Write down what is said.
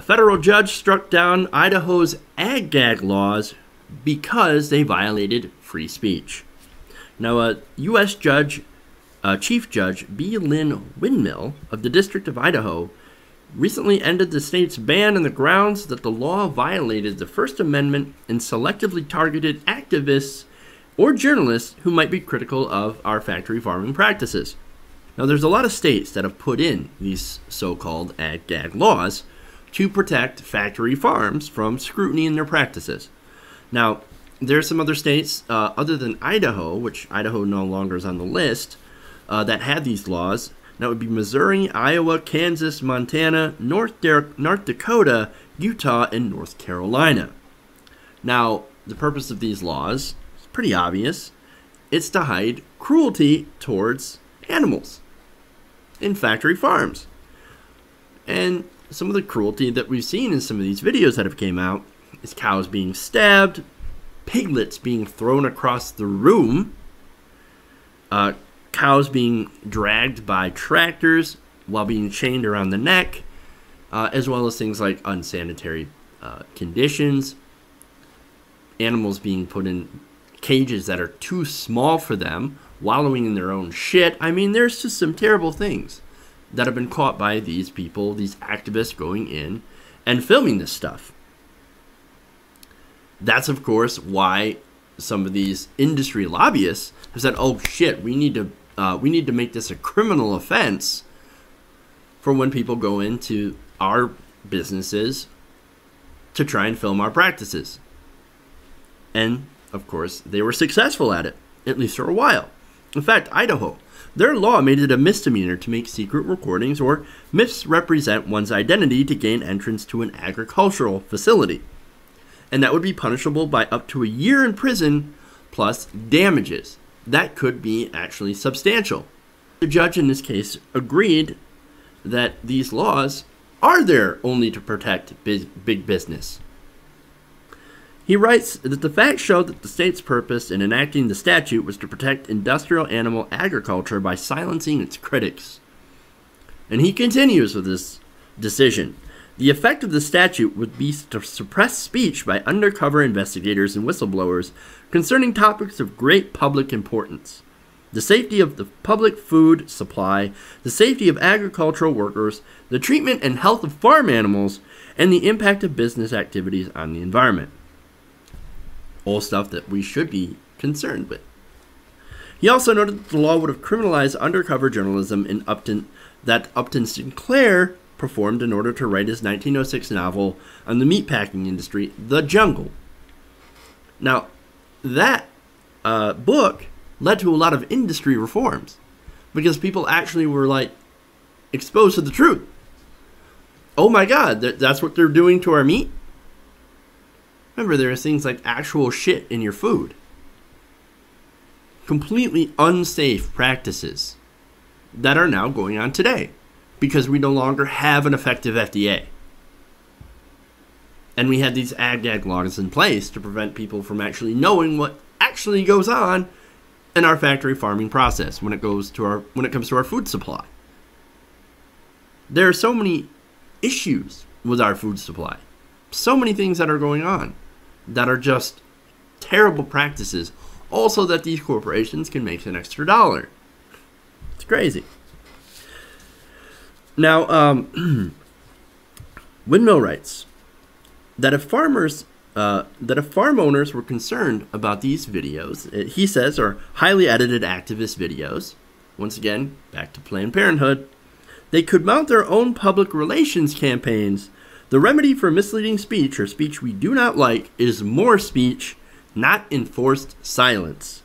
federal judge struck down Idaho's ag-gag laws because they violated free speech. Now, a U.S. Chief Judge B. Lynn Windmill of the District of Idaho recently ended the state's ban on the grounds that the law violated the First Amendment and selectively targeted activists or journalists who might be critical of our factory farming practices. Now, there's a lot of states that have put in these so-called ag-gag laws to protect factory farms from scrutiny in their practices. Now, there are some other states, other than Idaho, which Idaho no longer is on the list, that had these laws. That would be Missouri, Iowa, Kansas, Montana, North Dakota, Utah, and North Carolina. Now, the purpose of these laws is pretty obvious. It's to hide cruelty towards animals in factory farms. And some of the cruelty that we've seen in some of these videos that have came out is cows being stabbed, piglets being thrown across the room, cows being dragged by tractors while being chained around the neck, as well as things like unsanitary conditions, animals being put in cages that are too small for them, wallowing in their own shit. I mean, there's just some terrible things that have been caught by these people, these activists going in and filming this stuff. That's, of course, why some of these industry lobbyists have said, oh shit, we need to make this a criminal offense for when people go into our businesses to try and film our practices. And, of course, they were successful at it, at least for a while. In fact, Idaho, their law made it a misdemeanor to make secret recordings or misrepresent one's identity to gain entrance to an agricultural facility. And that would be punishable by up to a year in prison plus damages. That could be actually substantial. The judge in this case agreed that these laws are there only to protect big business. He writes that the facts show that the state's purpose in enacting the statute was to protect industrial animal agriculture by silencing its critics. And he continues with this decision. The effect of the statute would be to suppress speech by undercover investigators and whistleblowers concerning topics of great public importance. The safety of the public food supply, the safety of agricultural workers, the treatment and health of farm animals, and the impact of business activities on the environment. All stuff that we should be concerned with. He also noted that the law would have criminalized undercover journalism in that Upton Sinclair performed in order to write his 1906 novel on the meatpacking industry, The Jungle. Now, that book led to a lot of industry reforms because people actually were like exposed to the truth. Oh my God, that's what they're doing to our meat? Remember, there are things like actual shit in your food. Completely unsafe practices that are now going on today because we no longer have an effective FDA. And we had these ag-gag laws in place to prevent people from actually knowing what actually goes on in our factory farming process when it comes to our food supply. There are so many issues with our food supply. So many things that are going on that are just terrible practices. Also that these corporations can make an extra dollar. It's crazy. Now, Windmill writes that if farm owners were concerned about these videos, he says are highly edited activist videos, once again, back to Planned Parenthood, they could mount their own public relations campaigns. The remedy for misleading speech or speech we do not like is more speech, not enforced silence.